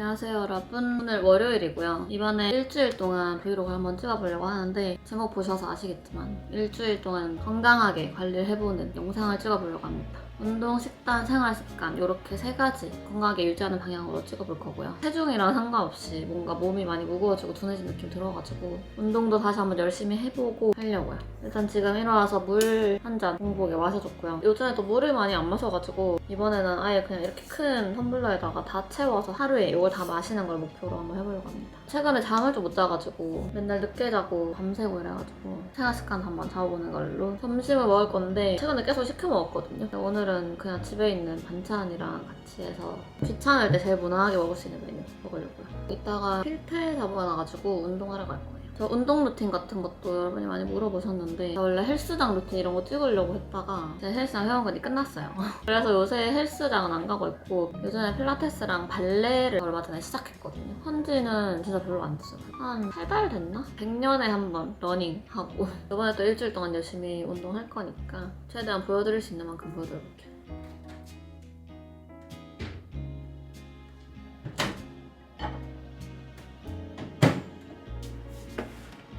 안녕하세요 여러분, 오늘 월요일이고요. 이번에 일주일 동안 브이로그 한번 찍어보려고 하는데 제목 보셔서 아시겠지만 일주일 동안 건강하게 관리를 해보는 영상을 찍어보려고 합니다. 운동, 식단, 생활습관 이렇게 세 가지 건강하게 유지하는 방향으로 찍어볼 거고요. 체중이랑 상관없이 뭔가 몸이 많이 무거워지고 둔해진 느낌 들어가지고 운동도 다시 한번 열심히 해보고 하려고요. 일단 지금 일어나서 물 한 잔 공복에 마셔줬고요. 요즘에 또 물을 많이 안 마셔가지고 이번에는 아예 그냥 이렇게 큰 텀블러에다가 다 채워서 하루에 이걸 다 마시는 걸 목표로 한번 해보려고 합니다. 최근에 잠을 좀 못 자가지고 맨날 늦게 자고 밤새고 이래가지고 생활습관 한번 잡아보는 걸로 점심을 먹을 건데 최근에 계속 시켜 먹었거든요. 오늘은 그냥 집에 있는 반찬이랑 같이 해서 귀찮을 때 제일 무난하게 먹을 수 있는 메뉴 먹으려고요. 이따가 필테 잡아놔가지고 운동하러 갈 거예요. 저 운동 루틴 같은 것도 여러분이 많이 물어보셨는데 원래 헬스장 루틴 이런 거 찍으려고 했다가 제 헬스장 회원권이 끝났어요. 그래서 요새 헬스장은 안 가고 있고 요즘에 필라테스랑 발레를 얼마 전에 시작했거든요. 한지는 진짜 별로 안 됐어요. 한 8달 됐나? 100년에 한 번 러닝하고 이번에 또 일주일 동안 열심히 운동할 거니까 최대한 보여드릴 수 있는 만큼 보여드려볼게요.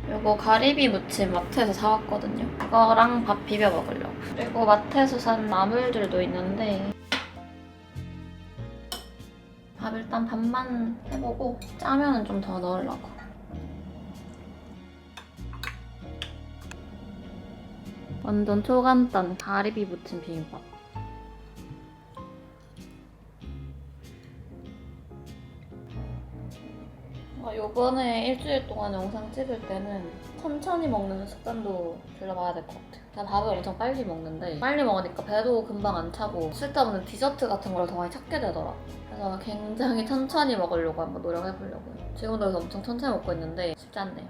이거 가리비 무침 마트에서 사왔거든요. 이거랑 밥 비벼 먹으려고. 그리고 마트에서 산 나물들도 있는데 밥 일단 반만 해보고 짜면은 좀 더 넣으려고. 완전 초간단 가리비 무침 비빔밥. 요번에 일주일 동안 영상 찍을 때는 천천히 먹는 습관도 들여봐야 될 것 같아요. 제가 밥을 엄청 빨리 먹는데 빨리 먹으니까 배도 금방 안 차고 쓸데없는 디저트 같은 걸 더 많이 찾게 되더라고요. 그래서 굉장히 천천히 먹으려고 한번 노력해보려고요. 지금도 그래서 엄청 천천히 먹고 있는데 쉽지 않네요.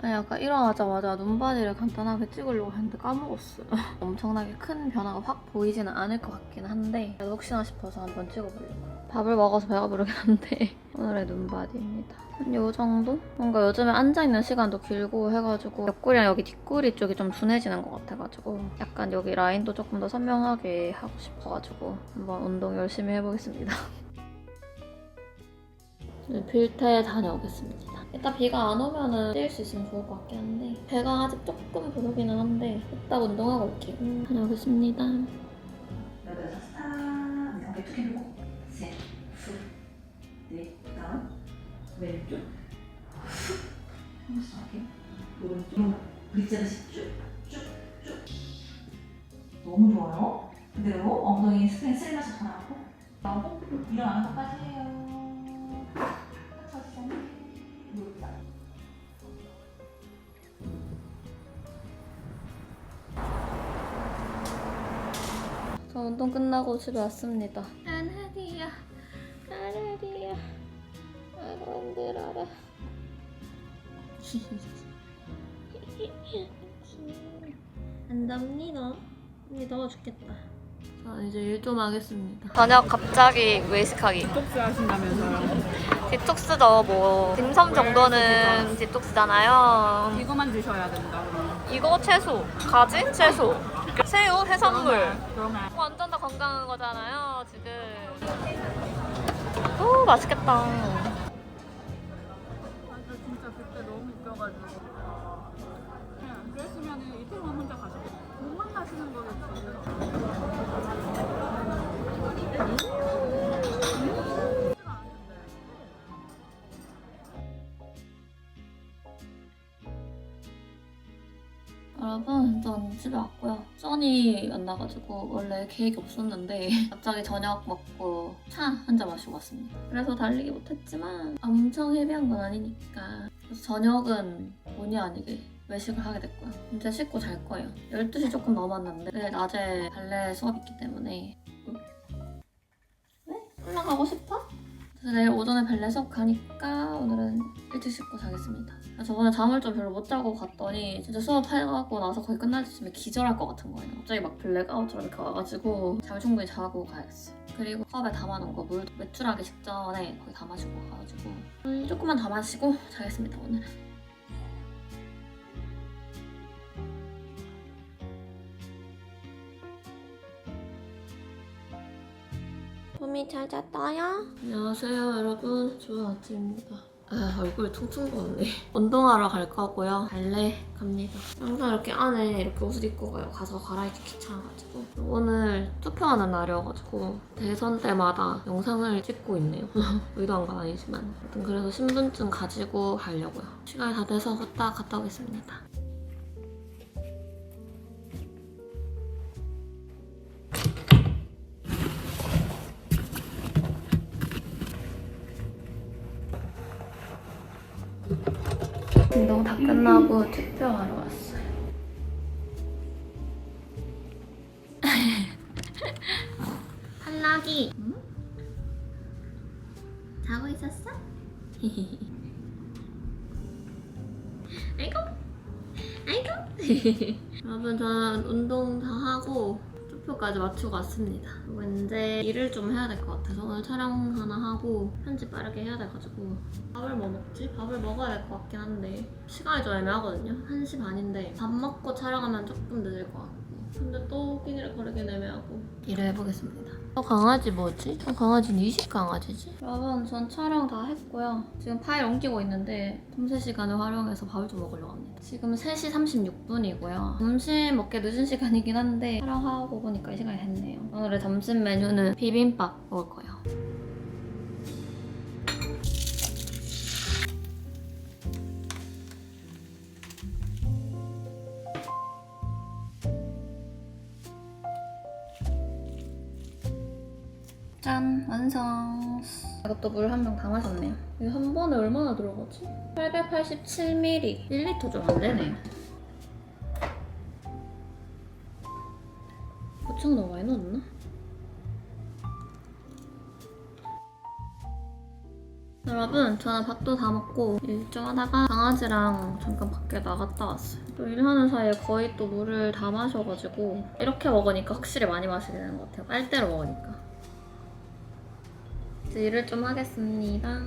아니 아까 일어나자마자 눈바디를 간단하게 찍으려고 했는데 까먹었어요. 엄청나게 큰 변화가 확 보이지는 않을 것 같긴 한데 그래도 혹시나 싶어서 한번 찍어보려고요. 밥을 먹어서 배가 부르긴 한데 오늘의 눈바디입니다. 한 요정도? 뭔가 요즘에 앉아있는 시간도 길고 해가지고 옆구리랑 여기 뒷구리 쪽이 좀 둔해지는 것 같아가지고 약간 여기 라인도 조금 더 선명하게 하고 싶어가지고 한번 운동 열심히 해보겠습니다. 필테에 다녀오겠습니다. 일단 비가 안 오면은 뛸 수 있으면 좋을 것 같긴 한데 배가 아직 조금 부르기는 한데 이따 운동하고 올게요. 다녀오겠습니다. 여덟, 스탑. 어깨 툭 해놓고 셋, 후, 넷, 다운, 왼쪽, 후, 한번 할게요. 오른쪽, V자듯이 쭉, 쭉, 쭉. 너무 좋아요. 그대로 엉덩이 스크린 쓸면서 전하고 일어나는 것까지 해요. 천천히 놀다. 저 운동 끝나고 집에 왔습니다. 가나리야, 가나리야. 아이고 힘들어라. 안 덥니 너? 언니 더워 죽겠다. 자 이제 일 좀 하겠습니다. 저녁 갑자기 외식하기. 디톡스 하신다면서요? 디톡스죠. 뭐 딤섬 정도는 디톡스잖아요. 이거만 드셔야 된다 그러면. 이거 채소, 가지, 채소, 새우, 해산물. 그러면 완전 다 건강한 거잖아요 지금. 오 맛있겠다. 맞아 진짜 그때 너무 웃겨가지고 그냥 안 그랬으면 이틀만 혼자 가셨겠다. 못 만나시는 거겠지. 여러분, 전 집에 왔고요. 써니 만나가지고 원래 계획이 없었는데 갑자기 저녁 먹고 차 한 잔 마시고 왔습니다. 그래서 달리기 못했지만 엄청 헤비한 건 아니니까 그래서 저녁은 본의 아니게 외식을 하게 됐고요. 이제 씻고 잘 거예요. 12시 조금 넘었는데 내일 낮에 발레 수업 있기 때문에 왜? 올라가고 싶어? 그래서 내일 오전에 발레 수업 가니까 오늘은 일찍 씻고 자겠습니다. 저번에 잠을 좀 별로 못 자고 갔더니 진짜 수업하고 나서 거의 끝날 때쯤에 기절할 것 같은 거예요. 갑자기 막 블랙아웃처럼 이렇게 와가지고 잠을 충분히 자고 가야겠어요. 그리고 컵에 담아놓은 거 물 외출하기 직전에 거의 다 마시고 가가지고 물 조금만 더 마시고 자겠습니다 오늘은. 봄이 잘 잤어요? 안녕하세요 여러분, 좋은 아침입니다. 얼굴이 퉁퉁 부었네. 운동하러 갈 거고요. 발레 갑니다. 항상 이렇게 안에 이렇게 옷을 입고 가요. 가서 갈아입기 귀찮아가지고. 오늘 투표하는 날이어가지고 대선 때마다 영상을 찍고 있네요. 의도한 건 아니지만. 아무튼 그래서 신분증 가지고 가려고요. 시간이 다 돼서 후딱 갔다 오겠습니다. 운동 다 끝나고 투표하러 왔어요. 한락이 응? 자고 있었어? 아이고 아이고. 여러분 저는 운동 다 하고 투표까지 마치고 왔습니다. 그리고 이제 일을 좀 해야 될 것 같아서 오늘 촬영 하나 하고 편집 빠르게 해야 돼가지고 밥을 뭐 먹지? 밥을 먹어야 될 것 같긴 한데 시간이 좀 애매하거든요. 1시 반인데 밥 먹고 촬영하면 조금 늦을 것 같고 근데 또 끼니를 거르긴 애매하고 일을 해보겠습니다. 강아지 뭐지? 강아지는 이식 강아지지? 여러분 전 촬영 다 했고요. 지금 파일 옮기고 있는데 틈새 시간을 활용해서 밥을 좀 먹으려고 합니다. 지금 3시 36분이고요. 점심 먹기 늦은 시간이긴 한데 촬영하고 보니까 이 시간이 됐네요. 오늘의 점심 메뉴는 비빔밥 먹을 거예요. 짠! 완성! 이것도 물 한 병 다 마셨네요. 이거 한 번에 얼마나 들어가지? 887ml. 1리터 좀 안 되네. 고추가 너무 많이 넣었나? 여러분, 저는 밥도 다 먹고 일 좀 하다가 강아지랑 잠깐 밖에 나갔다 왔어요. 또 일하는 사이에 거의 또 물을 다 마셔가지고 이렇게 먹으니까 확실히 많이 마시게 되는 것 같아요. 빨대로 먹으니까. 이제 일을 좀 하겠습니다.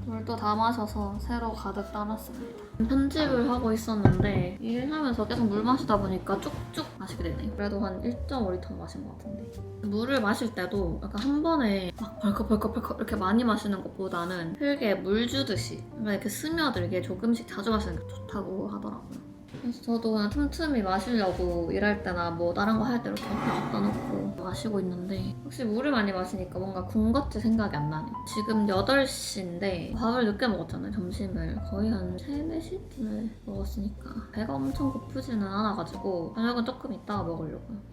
물도 다 마셔서 새로 가득 따랐습니다. 편집을 하고 있었는데 일하면서 계속 물 마시다 보니까 쭉쭉 마시게 되네요. 그래도 한 1.5리터 마신 것 같은데 물을 마실 때도 약간 한 번에 막 벌컥 이렇게 많이 마시는 것보다는 흙에 물 주듯이 이렇게 스며들게 조금씩 자주 마시는 게 좋다고 하더라고요. 그래서 저도 그냥 틈틈이 마시려고 일할 때나 뭐 다른 거 할 때 이렇게 옆에 갖다 놓고 마시고 있는데 확실히 물을 많이 마시니까 뭔가 군것질 생각이 안 나네요. 지금 8시인데 밥을 늦게 먹었잖아요. 점심을 거의 한 3, 4시쯤에 먹었으니까 배가 엄청 고프지는 않아가지고 저녁은 조금 이따가 먹으려고요.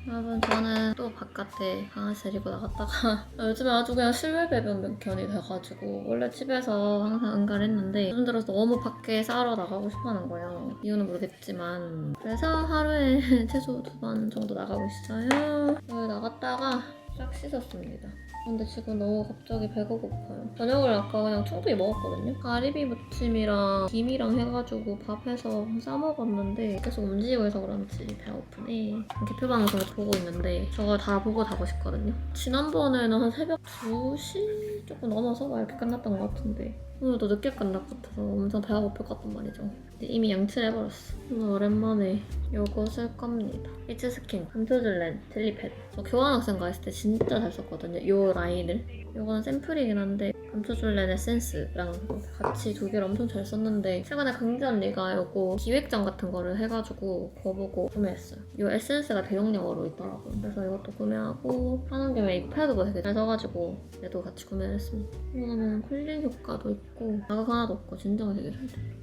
여러분 저는 또 바깥에 강아지 데리고 나갔다가 요즘에 아주 그냥 실외 배변견이 돼가지고 원래 집에서 항상 응가했는데 요즘 들어서 너무 밖에 싸러 나가고 싶어하는 거예요. 이유는 모르겠지만 그래서 하루에 최소 2번 정도 나가고 있어요. 여기 나갔다가 싹 씻었습니다. 근데 지금 너무 갑자기 배가 고파요. 저녁을 아까 그냥 충분히 먹었거든요. 가리비 무침이랑 김이랑 해가지고 밥해서 싸먹었는데 계속 움직이고 있어서 그런지 배가 고프네. 개표방송을 보고 있는데 저걸 다 보고 자고 싶거든요. 지난번에는 한 새벽 2시 조금 넘어서 막 이렇게 끝났던 것 같은데 오늘도 늦게 끝날 것 같아서 엄청 배가 고플 것 같단 말이죠. 근데 이미 양치를 해버렸어. 오늘 오랜만에 요거 쓸 겁니다. 이츠스킨 감초줄렌 젤리패드. 저 교환학생 갔을 때 진짜 잘 썼거든요. 요 라인을. 요거는 샘플이긴 한데 감초줄렌 에센스랑 같이 두 개를 엄청 잘 썼는데 최근에 강지 언니가 요거 기획전 같은 거를 해가지고 그거 보고 구매했어요. 요 에센스가 대용량으로 있더라고요. 그래서 이것도 구매하고 하는 김에 이 패드도 되게 잘 써가지고 얘도 같이 구매를 했습니다. 이거는 쿨링 효과도 있고 자극 하나도 없고 진정이 되게 잘 돼요.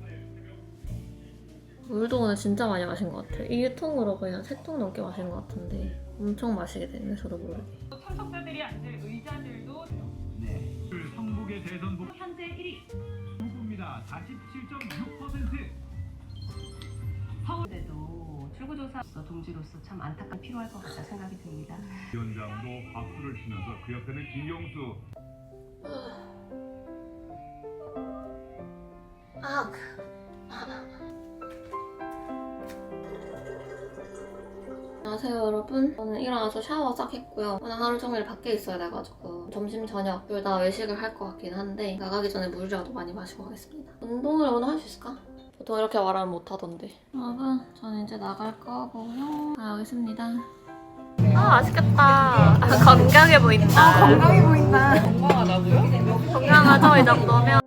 물도 오늘 진짜 많이 마신 것 같아요. 이 통으로 그냥 3통 넘게 마신 것 같은데 엄청 마시게 되네, 저도 모르게. 참석자들이 앉을 의자들도 네. 성북의 대선 후 현재 1위. 후보입니다. 47.6%. 서울대도 출구조사로서 동지로서 참 안타까움 필요할 것 같다 생각이 듭니다. 위원장도 박수를 치면서 그 옆에는 김경수. 안녕하세요 여러분. 저는 일어나서 샤워 싹 했고요. 오늘 하루 종일 밖에 있어야 돼가지고 점심 저녁 둘 다 외식을 할 것 같긴 한데 나가기 전에 물이라도 많이 마시고 가겠습니다. 운동을 오늘 할 수 있을까? 보통 이렇게 말하면 못하던데. 여러분 저는 이제 나갈 거고요. 가겠습니다. 아 맛있겠다. 건강해 보인다. 건강해 보인다. 건강하다고요? 건강하죠 이 정도면.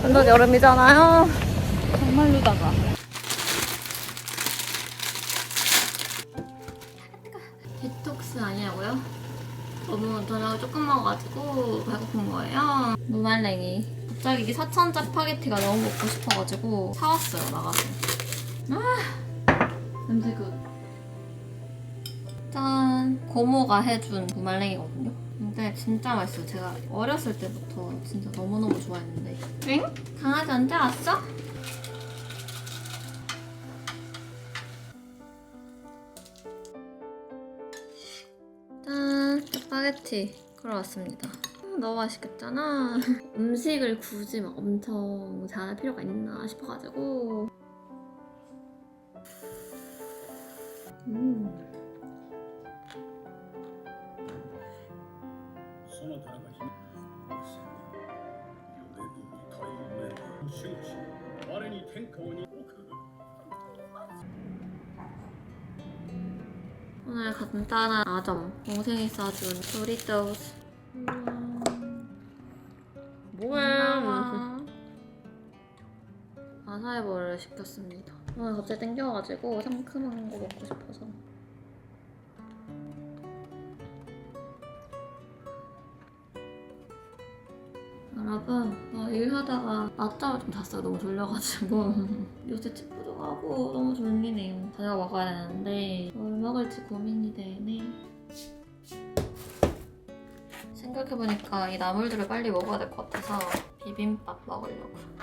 완전 여름이잖아요. 정말로다가. 디톡스 아니냐고요? 너무 저녁을 조금 먹어가지고 배고픈 거예요. 무말랭이. 갑자기 이 사천 짜파게티가 너무 먹고 싶어가지고 사왔어요 나가서. 아 냄새 굿. 짠. 고모가 해준 무말랭이거든요. 근데 진짜 맛있어요. 제가 어렸을 때부터 진짜 너무너무 좋아했는데. 응? 강아지 언제 왔어? 짠! 짜파게티 걸어왔습니다. 너무 맛있겠잖아. 음식을 굳이 막 엄청 잘할 필요가 있나 싶어가지고. 음. その田中姫4年に大変な終始我に天下に置く 오늘 간단한 아점. 동생이 싸준 도리토스. 뭐야? 아사이볼을 시켰습니다. 오늘 갑자기 땡겨가지고 상큼한 거 먹고 싶어서. 여러분, 일하다가 낮잠을 좀 잤어요. 너무 졸려가지고. 요새 찌뿌도 가고 너무 졸리네요. 저녁 먹어야 되는데 뭘 먹을지 고민이 되네. 생각해보니까 이 나물들을 빨리 먹어야 될 것 같아서 비빔밥 먹으려고요.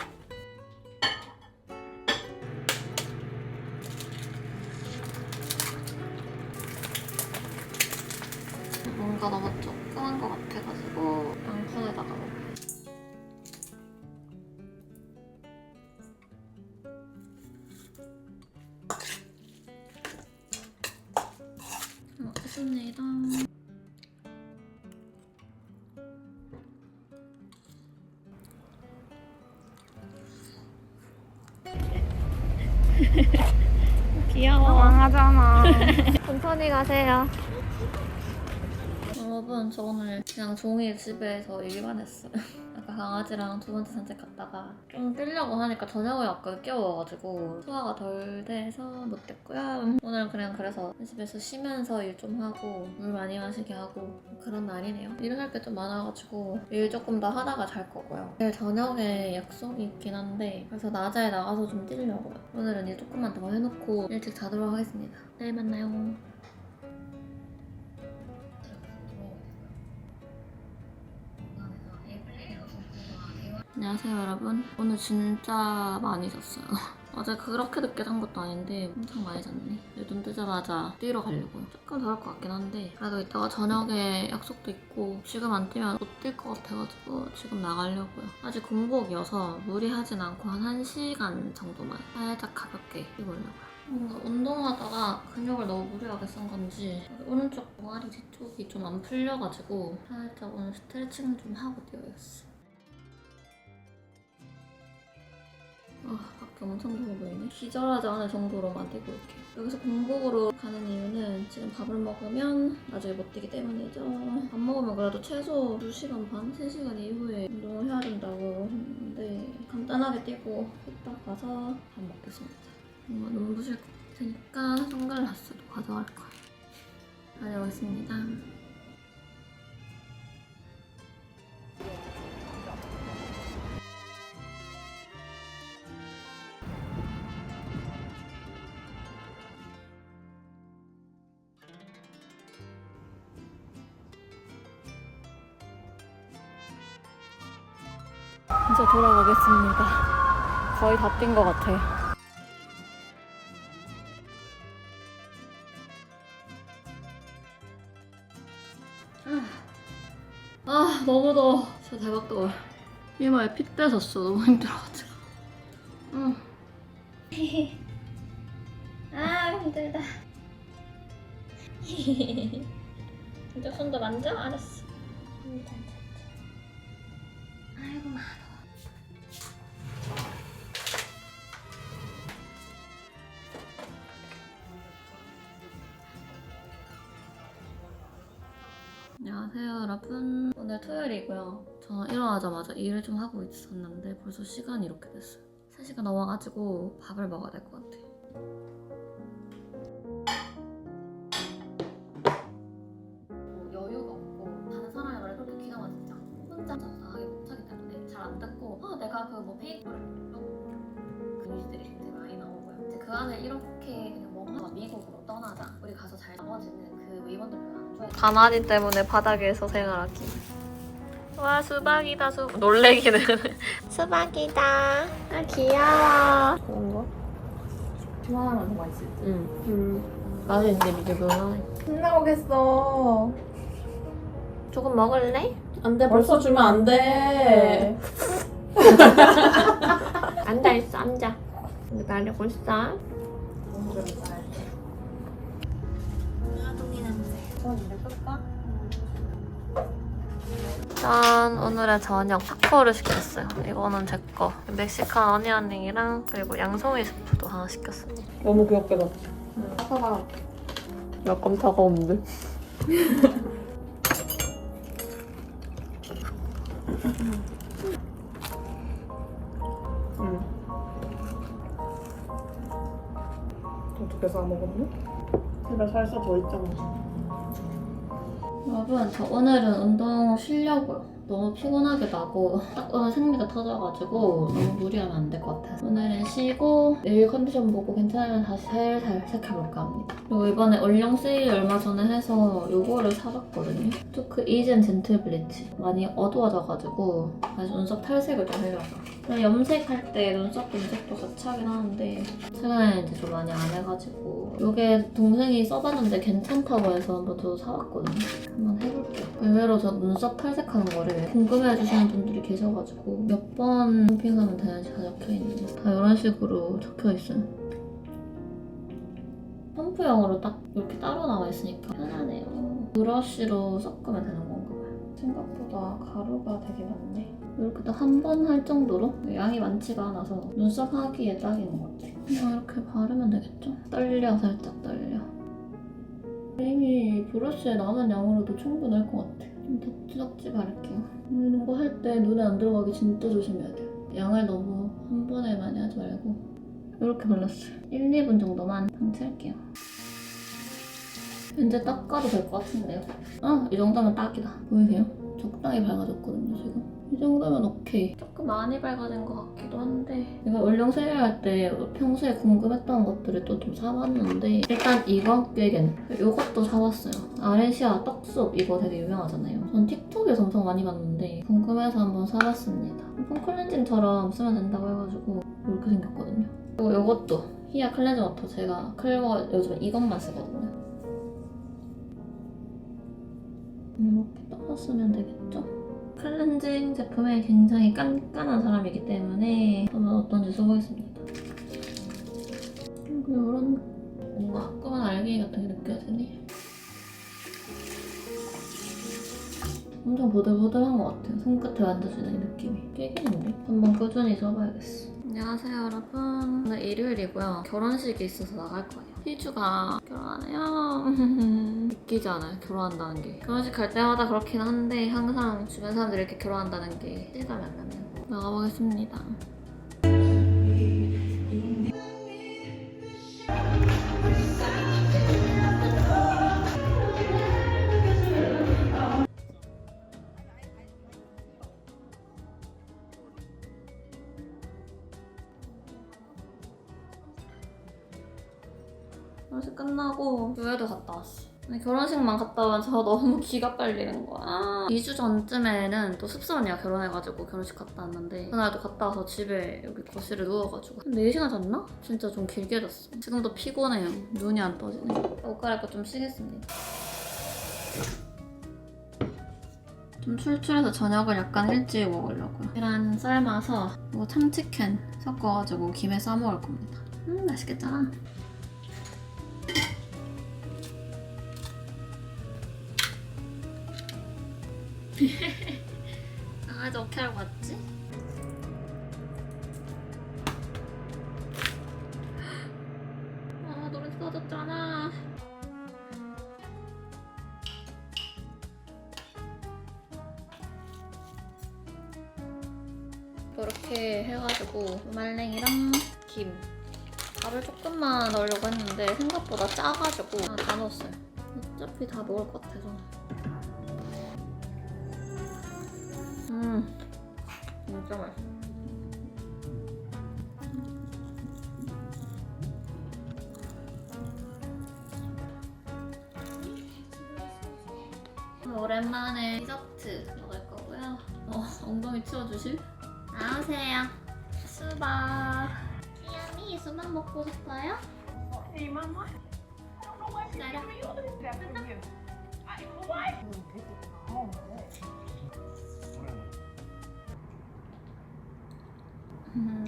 뭔가 너무 조그만 것 같아가지고 양푼에다가 먹어요. 먹겠습니다. 귀여워. 하잖아. 천천히 가세요. 여러분, 저 오늘 그냥 종일 집에서 일만 했어요. 아까 강아지랑 두 번째 산책 갔다가 좀 뛰려고 하니까 저녁을 아까 깨워가지고 소화가 덜 돼서 못됐고요. 오늘은 그냥 그래서 집에서 쉬면서 일 좀 하고 물 많이 마시게 하고 그런 날이네요. 일을 할 게 좀 많아가지고 일 조금 더 하다가 잘 거고요. 내일 저녁에 약속이 있긴 한데 그래서 낮에 나가서 좀 뛰려고요. 오늘은 일 조금만 더 해놓고 일찍 자도록 하겠습니다. 내일 만나요. 안녕하세요 여러분. 오늘 진짜 많이 잤어요. 어제 그렇게 늦게 잔 것도 아닌데 엄청 많이 잤네. 눈 뜨자마자 뛰러 가려고요. 조금 덜할 것 같긴 한데 그래도 이따가 저녁에 약속도 있고 지금 안 뛰면 못 뛸 것 같아가지고 지금 나가려고요. 아직 공복이어서 무리하진 않고 한 1시간 정도만 살짝 가볍게 뛰보려고요. 뭔가 운동하다가 근육을 너무 무리하게 쓴 건지 오른쪽 종아리 뒤쪽이 좀 안 풀려가지고 살짝 오늘 스트레칭 좀 하고 뛰어야겠어. 밖에 엄청 더워 보이네. 기절하지 않을 정도로만 뛰고 올게요. 여기서 공복으로 가는 이유는 지금 밥을 먹으면 나중에 못 뛰기 때문이죠. 밥 먹으면 그래도 최소 2시간 반, 3시간 이후에 운동을 해야 된다고 했는데 간단하게 뛰고 후딱 가서 밥 먹겠습니다. 뭔가 눈부실 것 같으니까 선글라스도 가져갈 거예요. 다녀오겠습니다. 이제 돌아가겠습니다. 거의 다 뛴 것 같아요. 너무 더워. 진짜 대박 더워. 이마에 핏 뺏었어. 너무 힘들어가지고. 응. 아 힘들다. 이제 손도 만져? 알았어. 아이고 마. 안녕하세요 여러분. 오늘 토요일이고요. 저는 일어나자마자 일을 좀 하고 있었는데 벌써 시간이 이렇게 됐어요. 3시가 넘어가지고 밥을 먹어야 될 것 같아요. 여유가 없고 다른 사람의 말을 그렇게 귀담아 듣지 않고 혼자 자상하게 못하기 때문에 잘 안 듣고 내가 그 뭐 페이퍼를 그 이미지들이 굉장히 많이 나오고요. 이제 그 안에 이렇게 그냥 뭔가 미국으로 떠나자 우리 가서 잘 나머지는 그 웨이번들 별로 안 좋아해. 가만히 때문에 바닥에서 생활하기. 와 수박이다 수박. 놀래기는. 수박이다. 아 귀여워. 그런 거? 좋아하는 거 맛있을 때. 응. 맛있는데 미리 몰라. 끝나오겠어. 조금 먹을래? 안 돼, 벌써 주면 안 돼. 앉아있어 앉아. 근데 말려고 있어. 짠! 오늘의 저녁 타코를 시켰어요. 이거는 제 거. 멕시칸 어니언링이랑 그리고 양송이 스프도 하나 시켰습니다. 너무 귀엽게 넣었지. 사과가. 약간 차가운데? 어떻게 싸먹었니? 집에 살사 더 있잖아. 여러분 저 오늘은 운동 쉬려고요. 너무 피곤하게 나고 딱 오늘 생리가 터져가지고 너무 무리하면 안 될 것 같아서 오늘은 쉬고 내일 컨디션 보고 괜찮으면 다시 살살 시작해볼까 합니다. 그리고 이번에 올영 세일 얼마 전에 해서 요거를 사봤거든요. 투크 이젠 젠틀 블리치. 많이 어두워져가지고 다시 눈썹 탈색을 좀 해려고. 염색할 때 눈썹 염색도 같이 하긴 하는데 최근에 이제 좀 많이 안 해가지고 요게 동생이 써봤는데 괜찮다고 해서 한번 저도 사봤거든요. 한번 해볼게요. 의외로 저 눈썹 탈색하는 거를 궁금해해주시는 분들이 계셔가지고 몇 번 쇼핑하면 되는지 다 적혀있네요. 다 이런 식으로 적혀있어요. 펌프용으로 딱 이렇게 따로 나와있으니까 편하네요. 브러쉬로 섞으면 되는 건가 봐요. 생각보다 가루가 되게 많네. 이렇게 딱 한 번 할 정도로 양이 많지가 않아서 눈썹 하기에 딱인 것 같아요. 그냥 이렇게 바르면 되겠죠? 떨려 살짝 떨려. 이미 브러쉬에 남은 양으로도 충분할 것 같아요. 좀 덕지덕지 바를게요. 이런 거 할 때 눈에 안 들어가기 진짜 조심해야 돼요. 양을 너무 한 번에 많이 하지 말고 이렇게 발랐어요. 1, 2분 정도만 방치할게요. 이제 닦아도 될 것 같은데요. 이 정도면 딱이다. 보이세요? 적당히 밝아졌거든요 지금. 이 정도면 오케이. 조금 많이 밝아진 것 같기도 한데 이거 올영 세일할 때 평소에 궁금했던 것들을 또 좀 사봤는데 일단 이거 꾀겐 이것도 사봤어요. 아레시아 떡숲 이거 되게 유명하잖아요. 전 틱톡에서 엄청 많이 봤는데 궁금해서 한번 사봤습니다. 폼 클렌징처럼 쓰면 된다고 해가지고 이렇게 생겼거든요. 그리고 이것도 히야 클렌징 워터. 제가 클버 요즘에 이것만 쓰거든요. 이렇게 떠서 쓰면 되겠죠? 클렌징 제품에 굉장히 깐깐한 사람이기 때문에 한번 어떤지 써보겠습니다. 그리고 이런 뭔가 화끈한 알갱이 같은 게 느껴지네. 엄청 보들보들한 것 같아요. 손끝에 만져주는 이 느낌이. 깨겠는데? 한번 꾸준히 써봐야겠어. 안녕하세요 여러분. 오늘 일요일이고요. 결혼식이 있어서 나갈 거예요. 희주가 결혼하네요. 웃기지 않아요? 결혼한다는 게. 결혼식 갈 때마다 그렇긴 한데 항상 주변 사람들이 이렇게 결혼한다는 게 실감이 안 나네요. 나가보겠습니다. 결혼식 끝나고 교회도 갔다 왔어. 근데 결혼식만 갔다 오면 저 너무 기가 빨리는 거야. 2주 전쯤에는 또 습수 언니가 결혼해가지고 결혼식 갔다 왔는데 그날도 갔다 와서 집에 여기 거실에 누워가지고 한 4시간 잤나? 진짜 좀 길게 잤어. 지금도 피곤해요. 눈이 안 떠지네. 옷 갈아입고 좀 쉬겠습니다. 좀 출출해서 저녁을 약간 일찍 먹으려고요. 계란 삶아서 이거 참치캔 섞어가지고 김에 싸먹을 겁니다. 맛있겠잖아. 강아지 어떻게 알고 왔지? 아, 노래 꺼졌잖아. 이렇게 해가지고 말랭이랑 김 밥을 조금만 넣으려고 했는데 생각보다 짜가지고 다 넣었어요. 어차피 다 먹을 것 같아서. 진짜 맛있어. 오랜만에 디저트 먹을 거고요. 엉덩이 치워주실? 나오세요. 수박. 귀염이 수박 먹고 싶어요? 기다려.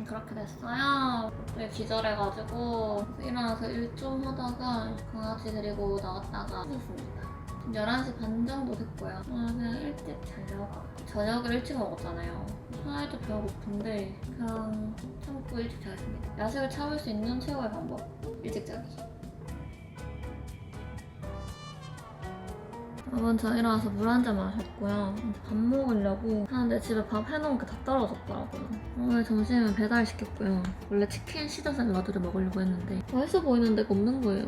그렇게 됐어요. 갑자기 기절해가지고 일어나서 일 좀 하다가 강아지 데리고 나갔다가 했습니다. 11시 반 정도 됐고요. 그냥 일찍 자려고. 저녁을 일찍 먹었잖아요. 사이도 배고픈데 그냥 참고 일찍 자겠습니다. 야식을 참을 수 있는 최고의 방법. 일찍 자기. 여러분, 저 일어나서 물 한 잔 마셨고요. 밥 먹으려고 하는데 집에 밥 해놓은 게 다 떨어졌더라고요. 오늘 점심은 배달시켰고요. 원래 치킨 시저 샐러드를 먹으려고 했는데 맛있어 보이는 데가 없는 거예요.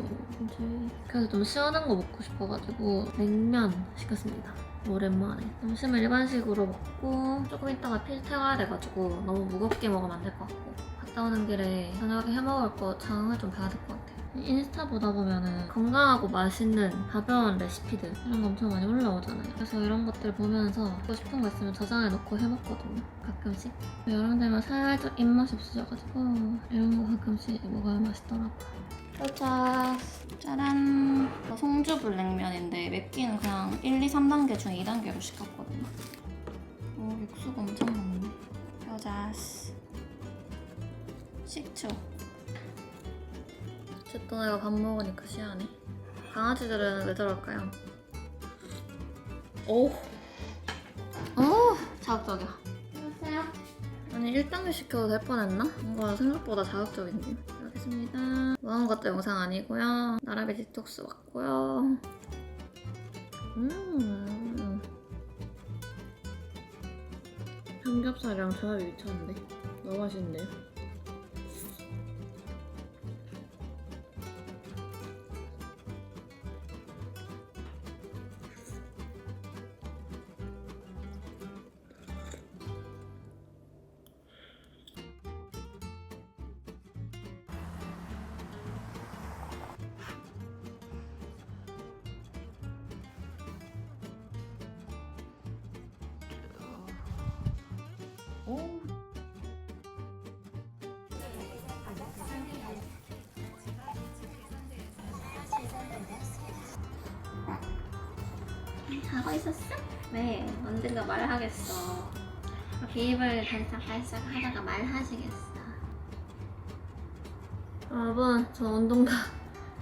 그래서 좀 시원한 거 먹고 싶어가지고 냉면 시켰습니다. 오랜만에. 점심을 일반식으로 먹고 조금 있다가 필 태워야 돼가지고 너무 무겁게 먹으면 안 될 것 같고 갔다 오는 길에 저녁에 해먹을 거 장을 좀 봐야 될 것 같아요. 인스타 보다 보면은 건강하고 맛있는 가벼운 레시피들 이런 거 엄청 많이 올라오잖아요. 그래서 이런 것들 보면서 먹고 싶은 거 있으면 저장해 놓고 해먹거든요. 가끔씩. 여름 되면 살짝 입맛이 없어져가지고 이런 거 가끔씩 먹어야 맛있더라고요. 도착! 짜란! 송주불냉면인데 맵기는 그냥 1, 2, 3단계 중 2단계로 시켰거든요. 오, 육수가 엄청 많네. 뼈자스. 식초. 어쨌든 내가 밥 먹으니까 시원해. 강아지들은 왜 저럴까요? 오! 자극적이야. 안녕하세요. 아니 1단계 시켜도 될 뻔했나? 뭔가 생각보다 자극적인데요. 알겠습니다. 먹은 것도 영상 아니고요. 나라비 디톡스 왔고요. 삼겹살이랑 조합이 미쳤는데 너무 맛있는데요? 자고 있었어? 왜? 언젠가 말하겠어. 이렇게 입을 달싹달싹 하다가 말하시겠어. 여러분, 저 운동 다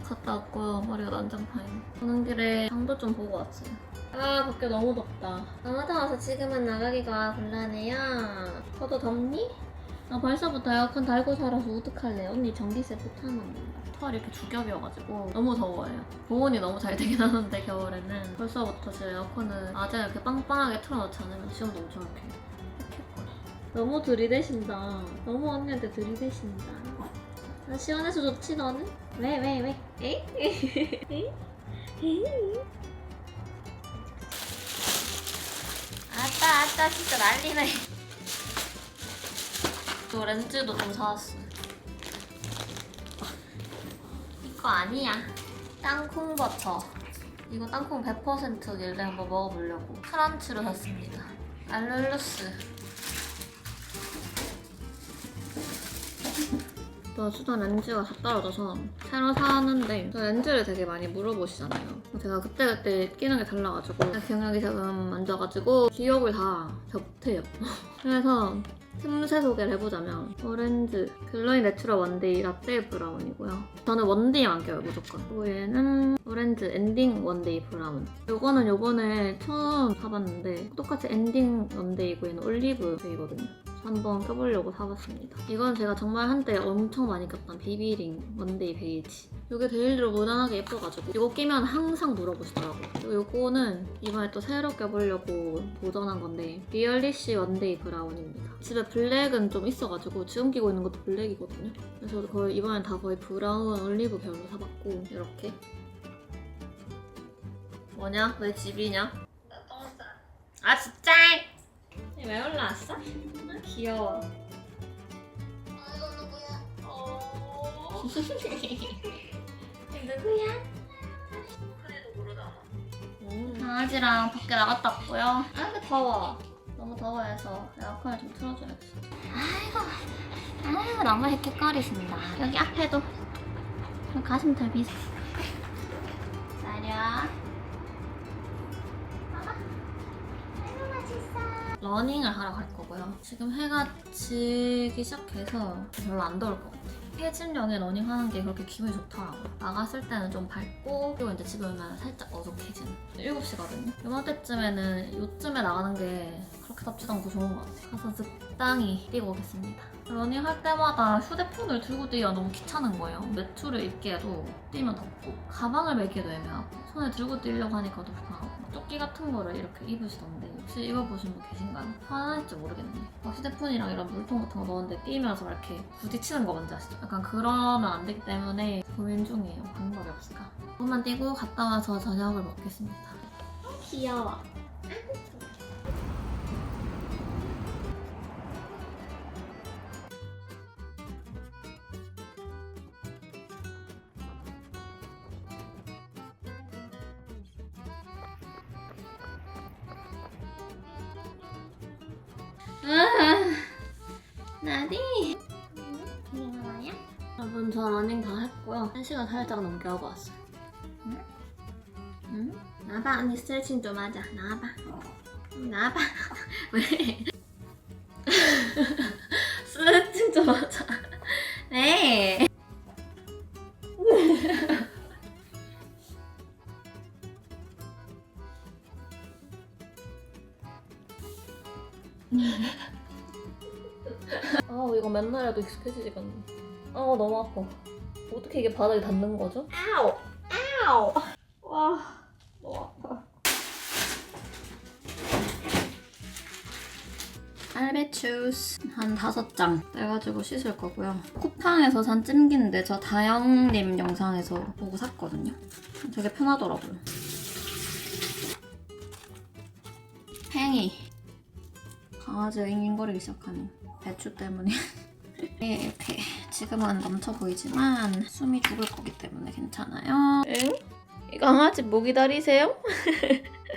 갔다 왔고요. 머리가 난장판이네. 오는 길에 장도 좀 보고 왔어요. 아, 밖에 너무 덥다. 나가다 와서 지금은 나가기가 곤란해요. 저도 덥니? 나 벌써부터 에어컨 달고 살아서 어떡할래? 언니 전기세 부탁합니다. 털이 이렇게 두 겹이어가지고 너무 더워요. 보온이 너무 잘 되긴 하는데 겨울에는 벌써부터 제 에어컨을 낮에 이렇게 빵빵하게 틀어놓지 않으면 지금도 엄청 이렇게 헥헥거려. 너무 들이대신다. 너무 언니한테 들이대신다. 나 시원해서 좋지 너는? 왜? 에? 아따 진짜 난리네. 또 렌즈도 좀 사왔어. 이거 아니야. 땅콩버터. 이거 땅콩 100%일래 한번 먹어보려고. 크런치로 샀습니다. 알룰루스. 또 수전 렌즈가 다 떨어져서 새로 샀는데 저 렌즈를 되게 많이 물어보시잖아요. 제가 그때그때 끼는 게 달라가지고 경력이 조금 앉아가지고 기억을 다 못해요. 그래서 틈새 소개를 해보자면 오렌즈 글로이 내추럴 원데이 라떼 브라운이고요. 저는 원데이만 껴요 무조건. 그리고 얘는 오렌즈 엔딩 원데이 브라운. 요거는 요번에 처음 사봤는데 똑같이 엔딩 원데이고 얘는 올리브 베이거든요. 한번 껴보려고 사봤습니다. 이건 제가 정말 한때 엄청 많이 꼈던 비비링 원데이 베이지. 이게 데일리로 무난하게 예뻐가지고 이거 끼면 항상 물어보시더라고요. 그리고 요거는 이번에 또 새로 껴보려고 도전한 건데 리얼리쉬 원데이 브라운입니다. 집에 블랙은 좀 있어가지고 지금 끼고 있는 것도 블랙이거든요. 그래서 저도 거의 이번엔 다 거의 브라운 올리브 별로 사봤고 이렇게. 뭐냐? 왜 집이냐? 아 진짜! 왜 올라왔어? 아, 귀여워. 누구야? 그래도 모르잖아. 강아지랑 밖에 나갔다 왔고요. 아이고 더워. 너무 더워해서 에어컨을 좀 틀어줘야지. 아이고 너무 헥헥거리신다. 여기 앞에도 가슴털 비슷. 나려. 러닝을 하러 갈 거고요. 지금 해가 지기 시작해서 별로 안 더울 것 같아요. 해질녘에 러닝하는 게 그렇게 기분이 좋더라고요. 나갔을 때는 좀 밝고 그리고 이제 집에 오면 살짝 어둑해지는 7시거든요. 이맘때쯤에는 요쯤에 나가는 게 그렇게 덥지도 않고 좋은 것 같아요. 가서 적당히 뛰고 오겠습니다. 러닝할 때마다 휴대폰을 들고 뛰기가 너무 귀찮은 거예요. 외투를 입기에도 뛰면 덥고 가방을 메기에도 애매하고 손에 들고 뛰려고 하니까 더 불편하고 조끼 같은 거를 이렇게 입으시던데 혹시 입어보신 분 계신가요? 화날지 모르겠네. 휴대폰이랑 이런 물통 같은 거 넣었는데 뛰면서 이렇게 부딪히는 거 뭔지 아시죠? 약간 그러면 안 되기 때문에 고민 중이에요. 방법이 없을까? 조금만 뛰고 갔다 와서 저녁을 먹겠습니다. 귀여워. 나디 이거 뭐야? 여러분 저 러닝 다 했고요. 1시간 살짝 넘게 하고 왔어요. 응? 응? 나와봐 언니 스트레칭 좀 하자. 나와봐. 나와봐. 왜? 스트레칭 좀 하자. 네. 아 이거 맨날 해도 익숙해지지가 않네. 아 너무 아파. 어떻게 이게 바닥에 닿는 거죠? 아우! 아우! 와 너무 아파. 알배추스 한 5장 떼가지고 씻을 거고요. 쿠팡에서 산 찜기인데 저 다영님 영상에서 보고 샀거든요. 되게 편하더라고요. 팽이 강아지가 잉잉거리기 시작하네. 배추 때문에. 이렇게 지금은 넘쳐 보이지만 숨이 죽을 거기 때문에 괜찮아요. 응? 이 강아지 뭐 기다리세요?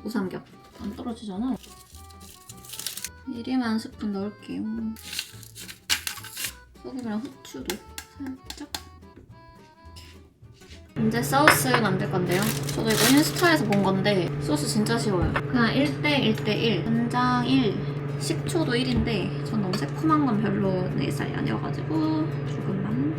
우삼겹 안 떨어지잖아. 1인 1스푼 넣을게요. 소금이랑 후추도 살짝. 이제 소스 만들 건데요. 저도 이거 인스타에서 본 건데 소스 진짜 쉬워요. 그냥 1대1대1 간장 1 식초도 1인데 전 너무 새콤한 건 별로 내 스타일이 아니어가지고 조금만.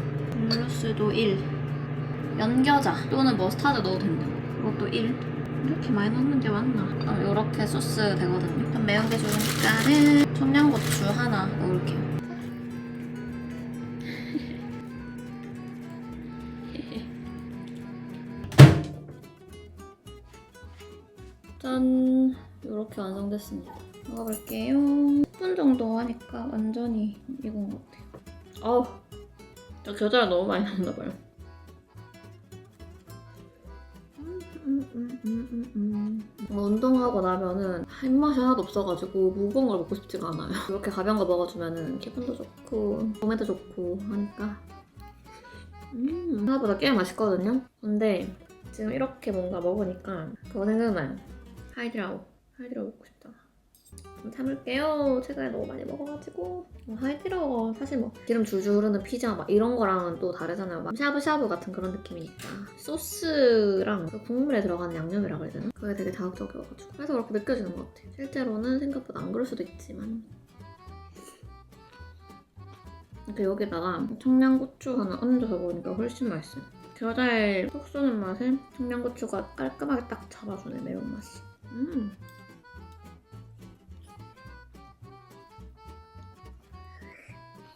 블루스도 1 연겨자 또는 머스타드 넣어도 된다. 이것도 1 이렇게 많이 넣는 게 맞나? 이렇게 소스 되거든요. 좀 매운 게 좋으니까는 청양고추 하나 넣을게요. 짠! 이렇게 완성됐습니다. 먹어볼게요. 10분 정도 하니까 완전히 익은 것 같아요. 아우! 저 겨자를 너무 많이 넣었나봐요. 운동하고 나면은 입맛이 하나도 없어가지고 무거운 걸 먹고 싶지가 않아요. 이렇게 가벼운 거 먹어주면은 기분도 좋고 몸에도 좋고 하니까 생각보다 꽤 맛있거든요. 근데 지금 이렇게 뭔가 먹으니까 그거 생각나요. 하이디라오 먹고 싶다. 좀 참을게요. 최근에 너무 많이 먹어가지고. 하이디라고 사실 뭐 기름 줄줄 흐르는 피자 막 이런 거랑은 또 다르잖아요. 막 샤브샤브 같은 그런 느낌이니까. 소스랑 그 국물에 들어가는 양념이라고 해야 되나? 그게 되게 자극적이어가지고. 그래서 그렇게 느껴지는 것 같아요. 실제로는 생각보다 안 그럴 수도 있지만. 이렇게 여기다가 청양고추 하나 얹어서 먹으니까 훨씬 맛있어요. 겨자의 톡 쏘는 맛에 청양고추가 깔끔하게 딱 잡아주네, 매운맛이.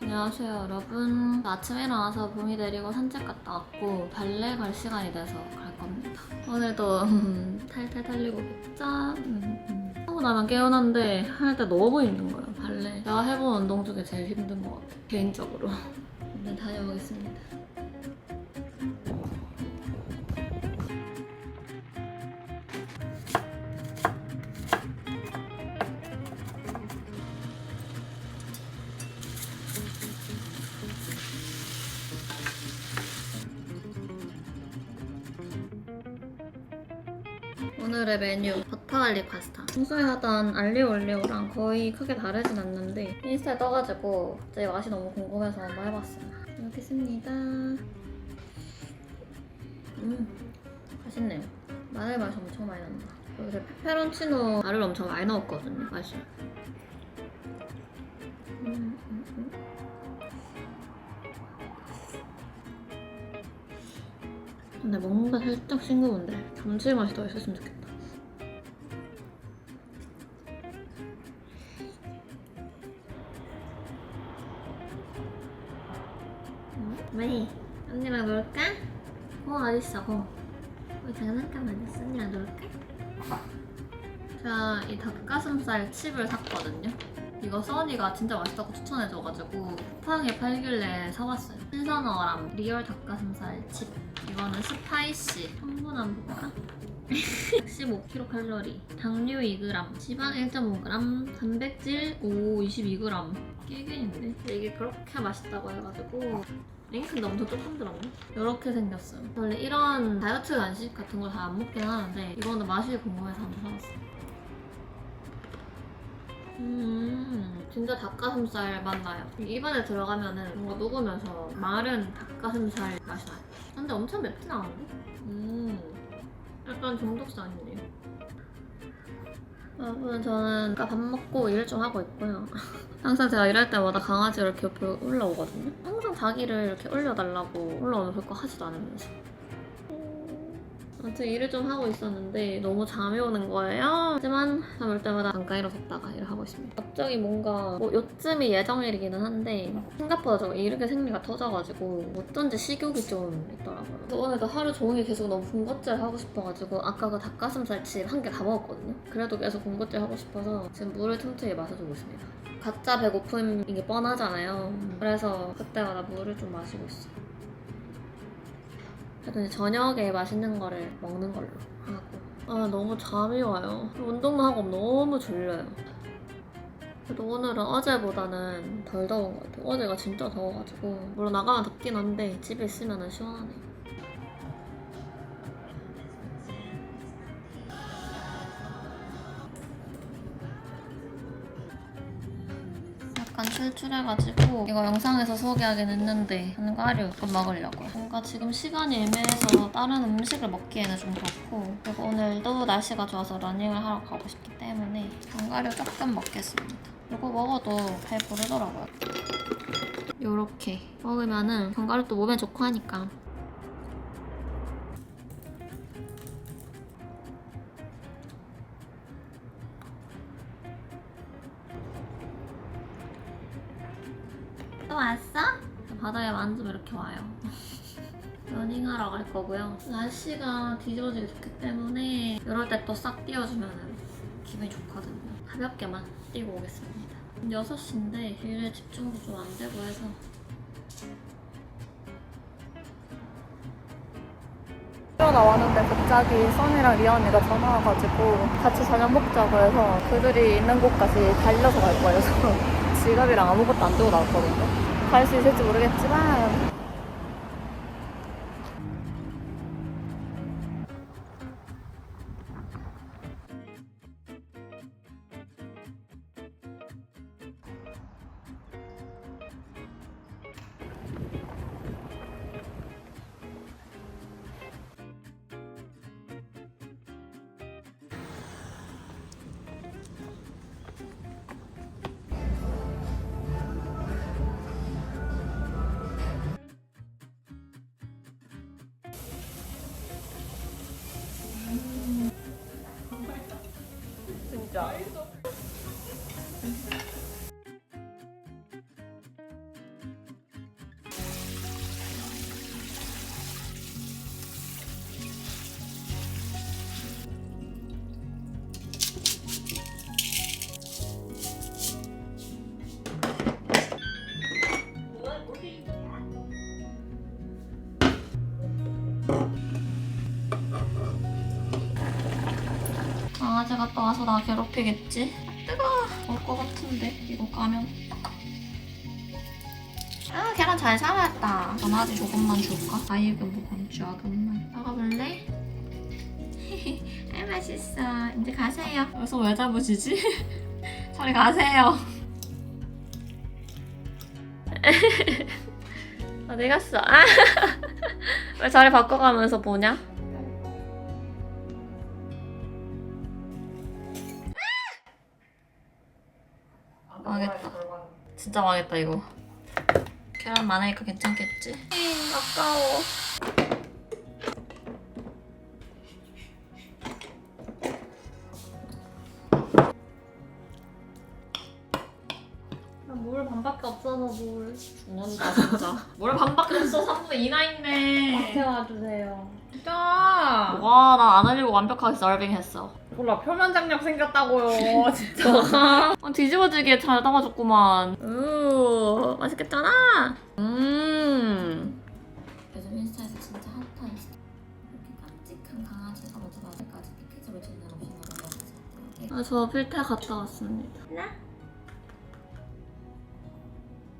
안녕하세요 여러분. 아침에 일어나서 봄이 내리고 산책 갔다 왔고 발레 갈 시간이 돼서 갈 겁니다. 오늘도 탈탈 달리고 있죠? 하고 나면 개운한데 할 때 너무 힘든 거예요. 발레 내가 해본 운동 중에 제일 힘든 것 같아요, 개인적으로. 오늘 다녀오겠습니다. 오늘의 메뉴 버터갈릭 파스타. 평소에 하던 알리오 올리오랑 거의 크게 다르진 않는데 인스타에 떠가지고 갑자기 맛이 너무 궁금해서 한번 해봤어요. 잘 먹겠습니다. 맛있네요. 마늘 맛이 엄청 많이 난다. 그리고 제가 페페론치노 알을 엄청 많이 넣었거든요. 맛이. 근데 뭔가 살짝 싱거운데 감칠맛이 더 있었으면 좋겠다. 왜? 언니랑 놀까? 어딨어 공? 우리 장난감 어딨어? 언니랑 놀까? 제가 이 닭가슴살 칩을 샀거든요. 이거 써니가 진짜 맛있다고 추천해줘가지고 쿠팡에 팔길래 사봤어요. 신선어람 리얼 닭가슴살 칩. 이거는 스파이시. 성분한 볼까? 15kcal, 당류 2g, 지방 1.5g, 단백질 22g. 깨갱인데? 이게 그렇게 맛있다고 해가지고 링크인데 엄청 조금 들었네? 이렇게 생겼어요. 원래 이런 다이어트 간식 같은 걸 잘 안 먹긴 하는데 이거는 맛이 궁금해서 한번 사봤어요. 진짜 닭가슴살 맛 나요. 입안에 들어가면은 뭔가 녹으면서 마른 닭가슴살 맛이 나요. 근데 엄청 맵진 않은데? 약간 중독성이네요. 여러분 저는 아까 밥 먹고 일 좀 하고 있고요. 항상 제가 일할 때마다 강아지가 이렇게 옆에 올라오거든요. 항상 자기를 이렇게 올려달라고 올라오면 별거 하지도 않으면서. 아무튼 일을 좀 하고 있었는데 너무 잠이 오는 거예요. 하지만 잠 올 때마다 잠깐 일어섰다가 일을 하고 있습니다. 갑자기 뭔가 요쯤이 예정일이기는 한데 생각보다 좀 이렇게 생리가 터져가지고 어쩐지 식욕이 좀 있더라고요. 그래서 오늘도 하루 종일 계속 너무 군것질 하고 싶어가지고 아까 그 닭가슴살 칩 한 개 다 먹었거든요. 그래도 계속 군것질 하고 싶어서 지금 물을 틈틈이 마셔주고 있습니다. 가짜 배고픔인 게 뻔하잖아요. 그래서 그때마다 물을 좀 마시고 있어요. 그래도 이제 저녁에 맛있는 거를 먹는 걸로 하고. 너무 잠이 와요. 운동도 하고 너무 졸려요. 그래도 오늘은 어제보다는 덜 더운 것 같아요. 어제가 진짜 더워가지고 물론 나가면 덥긴 한데 집에 있으면 시원하네요. 약간 출출해가지고 이거 영상에서 소개하긴 했는데 견과류 조금 먹으려고요. 뭔가 지금 시간이 애매해서 다른 음식을 먹기에는 좀 그렇고 그리고 오늘도 날씨가 좋아서 러닝을 하러 가고 싶기 때문에 견과류 조금 먹겠습니다. 이거 먹어도 배 부르더라고요. 요렇게 먹으면은 견과류도 몸에 좋고 하니까. 또 왔어? 바다에 만지면 이렇게 와요. 러닝하러 갈 거고요. 날씨가 뒤집어지기 좋기 때문에 이럴 때 또 싹 뛰어주면 기분이 좋거든요. 가볍게만 뛰고 오겠습니다. 6시인데 일에 집중도 좀 안 되고 해서 나왔는데 갑자기 써니랑 리아 언니가 전화 와가지고 같이 저녁 먹자고 해서 그들이 있는 곳까지 달려서 갈 거예요. 그래서 지갑이랑 아무것도 안 들고 나왔거든요. 갈 수 있을지 모르겠지만 진짜. 강아지가 또 와서 나 괴롭히겠지? 뜨거워. 올 것 같은데 이거 까면. 아 계란 잘 삶았다. 강아지 조금만 줄까? 아이금 건조하금만. 먹어볼래? 아 맛있어. 이제 가세요. 여기서 왜 잡으시지? 저리 가세요. 어디 갔어? 아! 왜 자리 바꿔가면서 보냐? 망했다. 진짜 망했다 이거. 계란 많으니까 괜찮겠지? 아까워. 물 반밖에 없어서 물 죽는다 진짜. 물 반밖에 없어. 3분의 2나 있네. 태워주세요. 진짜. 뭐가 나 안 흘리고 완벽하게 서빙했어. 몰라 표면 장력 생겼다고요. 진짜. 뒤집어지게 잘 담아줬구만. 맛있겠잖아. 요즘 인스타에서 진짜 핫한 이렇게 깜찍한 강아지가 먼저 낮에까지 패키지로 짓는 옵션으로 먹었어요. 저 필테 갔다 왔습니다.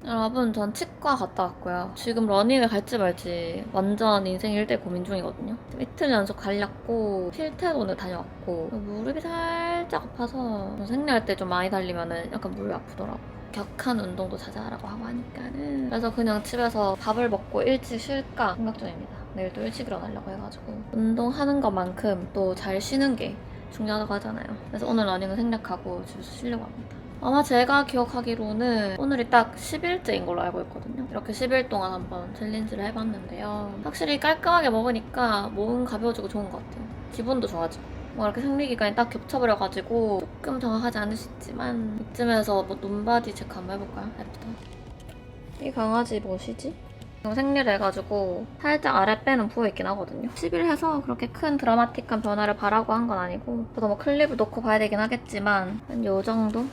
여러분 전 치과 갔다 왔고요. 지금 러닝을 갈지 말지 완전 인생 1대 고민 중이거든요. 이틀 연속 갈렸고 필테론을 다녀왔고 무릎이 살짝 아파서 생리할 때 좀 많이 달리면 약간 무릎이 아프더라고. 격한 운동도 자제하라고 하고 하니까는 그래서 그냥 집에서 밥을 먹고 일찍 쉴까 생각 중입니다. 내일 또 일찍 일어나려고 해가지고 운동하는 것만큼 또 잘 쉬는 게 중요하다고 하잖아요. 그래서 오늘 러닝은 생략하고 집에서 쉬려고 합니다. 아마 제가 기억하기로는 오늘이 딱 10일째인 걸로 알고 있거든요. 이렇게 10일 동안 한번 챌린지를 해봤는데요. 확실히 깔끔하게 먹으니까 몸은 가벼워지고 좋은 것 같아요. 기분도 좋아지고. 뭐 이렇게 생리기간이 딱 겹쳐버려가지고 조금 정확하지 않을 수 있지만 이쯤에서 뭐 눈바디 체크 한번 해볼까요? 애프터. 이 강아지 뭐시지? 생리를 해가지고 살짝 아랫배는 부어있긴 하거든요. 10일 해서 그렇게 큰 드라마틱한 변화를 바라고 한 건 아니고 저도 뭐 클립을 놓고 봐야 되긴 하겠지만 한 요 정도?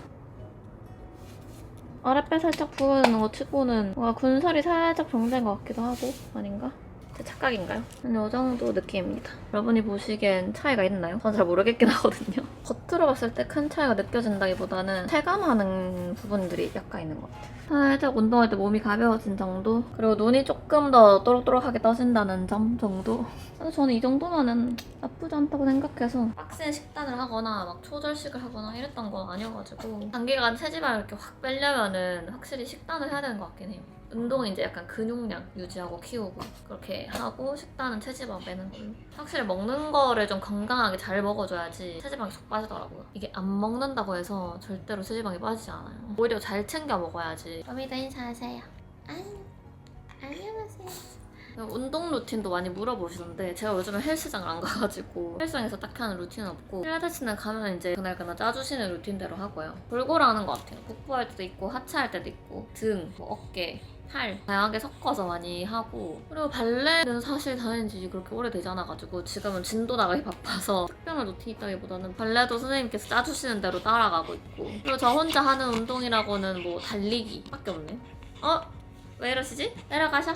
아랫배 살짝 부어있는 거 치고는 뭔가 군살이 살짝 정된 것 같기도 하고 아닌가? 제 착각인가요? 이 정도 느낌입니다. 여러분이 보시기엔 차이가 있나요? 저는 잘 모르겠긴 하거든요. 겉으로 봤을 때 큰 차이가 느껴진다기보다는 체감하는 부분들이 약간 있는 것 같아요. 살짝 운동할 때 몸이 가벼워진 정도? 그리고 눈이 조금 더 또록또록하게 떠진다는 점 정도? 그래서 저는 이 정도면은 나쁘지 않다고 생각해서 빡센 식단을 하거나 막 초절식을 하거나 이랬던 건 아니어가지고 단기간 체지방을 이렇게 확 빼려면은 확실히 식단을 해야 되는 것 같긴 해요. 운동은 이제 약간 근육량 유지하고 키우고 그렇게 하고 식단은 체지방 빼는 걸로. 확실히 먹는 거를 좀 건강하게 잘 먹어줘야지 체지방이 쏙 빠지더라고요. 이게 안 먹는다고 해서 절대로 체지방이 빠지지 않아요. 오히려 잘 챙겨 먹어야지. 여미도 인사하세요. 안녕하세요. 운동 루틴도 많이 물어보시는데 제가 요즘에 헬스장을 안 가가지고 헬스장에서 딱 하는 루틴은 없고 필라테스는 가면 이제 그날 짜주시는 루틴대로 하고요. 골고루 하는 것 같아요. 복부할 때도 있고 하체할 때도 있고 등, 뭐 어깨, 팔 다양하게 섞어서 많이 하고 그리고 발레는 사실 다닌 지 그렇게 오래되지 않아가지고 지금은 진도 나가기 바빠서 특별한 루틴이 있다기보다는 발레도 선생님께서 짜주시는 대로 따라가고 있고 그리고 저 혼자 하는 운동이라고는 뭐 달리기 밖에 없네. 왜 이러시지? 내려가셔.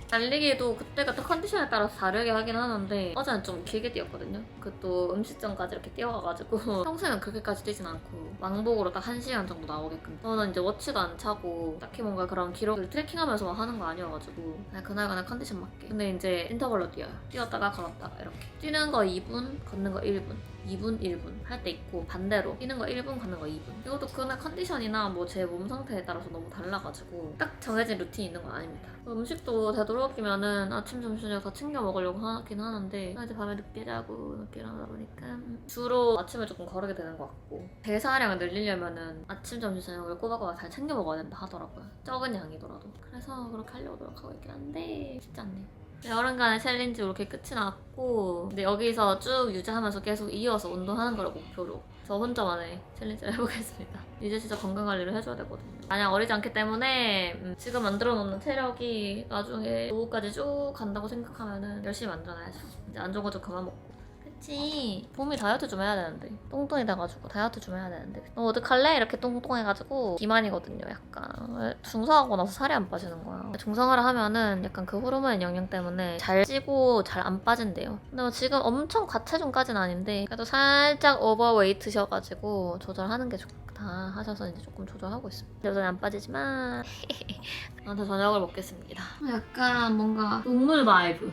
달리기도 그때그때 컨디션에 따라서 다르게 하긴 하는데 어제는 좀 길게 뛰었거든요. 그것도 음식점까지 이렇게 뛰어가가지고 평소에는 그렇게까지 뛰진 않고 왕복으로 딱 1시간 정도 나오게끔. 저는 이제 워치도 안 차고 딱히 뭔가 그런 기록을 트래킹하면서 하는 거 아니어가지고 그냥 그날그날 컨디션 맞게. 근데 이제 인터벌로 뛰어요. 뛰었다가 걸었다가 이렇게. 뛰는 거 2분, 걷는 거 1분. 2분, 1분 할 때 있고 반대로 뛰는 거 1분, 걷는 거 2분. 이것도 그날 컨디션이나 뭐 제 몸 상태에 따라서 너무 달라가지고 딱 정해진 루틴이 있는 건 아닙니다. 음식도 되도록이면은 아침, 점심 저녁 다 챙겨 먹으려고 하긴 하는데 이제 밤에 늦게 자고 늦게 일어나다 보니까 주로 아침을 조금 거르게 되는 것 같고 대사량을 늘리려면은 아침, 점심, 저녁을 꼬박꼬박 잘 챙겨 먹어야 된다 하더라고요. 적은 양이더라도. 그래서 그렇게 하려고 노력하고 있긴 한데 쉽지 않네요. 여름간의 챌린지 이렇게 끝이 났고 근데 여기서 쭉 유지하면서 계속 이어서 운동하는 걸 목표로 저 혼자만의 챌린지를 해보겠습니다. 이제 진짜 건강관리를 해줘야 되거든요. 마냥 어리지 않기 때문에 지금 만들어놓는 체력이 나중에 노후까지 쭉 간다고 생각하면은 열심히 만들어놔야죠. 이제 안 좋은 거 좀 그만 먹고. 그치? 봄이 다이어트 좀 해야 되는데 똥똥이 돼가지고 다이어트 좀 해야 되는데 너 어떡할래? 이렇게 똥똥해가지고 비만이거든요 약간. 중성하고 나서 살이 안 빠지는 거야. 중성화를 하면은 약간 그 호르몬 영향 때문에 잘 찌고 잘 안 빠진대요. 근데 뭐 지금 엄청 과체중까지는 아닌데 그래도 살짝 오버웨이트셔가지고 조절하는 게 좋다 하셔서 이제 조금 조절하고 있습니다. 여전히 안 빠지지만 나한테 저녁을 먹겠습니다. 약간 뭔가 동물 바이브.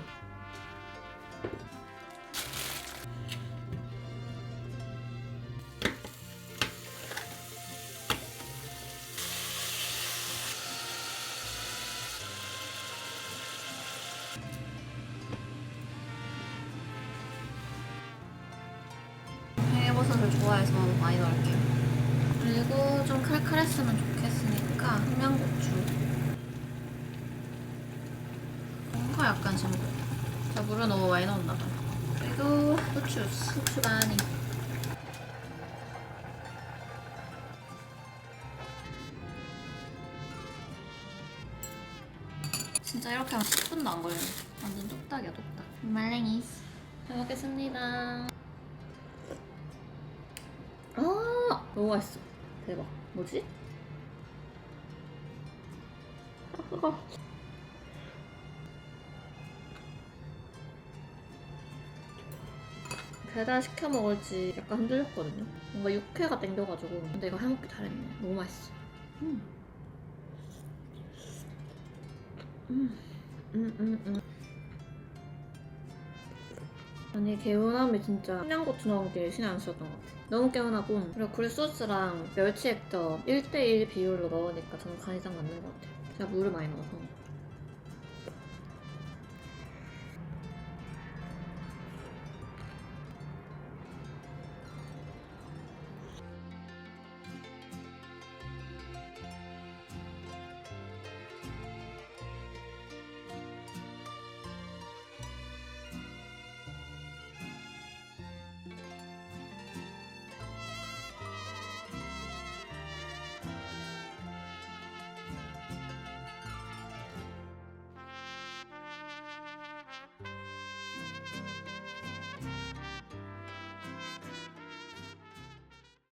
회버섯을 좋아해서 많이 넣을게요. 그리고 좀 칼칼했으면 좋겠으니까 청양고추. 뭔가 약간 싱거워. 제가 물을 너무 많이 넣었나봐요. 그리고 후추 많이. 진짜 이렇게 하면 10분도 안 걸려요. 완전 뚝딱이야 뚝딱. 말랭이. 잘 먹겠습니다. 아 너무 맛있어. 대박. 뭐지? 아 뜨거. 배달 시켜 먹을지 약간 흔들렸거든요. 뭔가 육회가 땡겨가지고 근데 이거 해먹기 잘했네. 너무 맛있어. 아니 개운함이 진짜 청양고추 넣은 게 신의 안 쓰였던 것 같아. 너무 개운하고 그리고 굴소스랑 멸치 액젓 1:1 비율로 넣으니까 저는 간이 딱 맞는 것 같아요. 제가 물을 많이 넣어서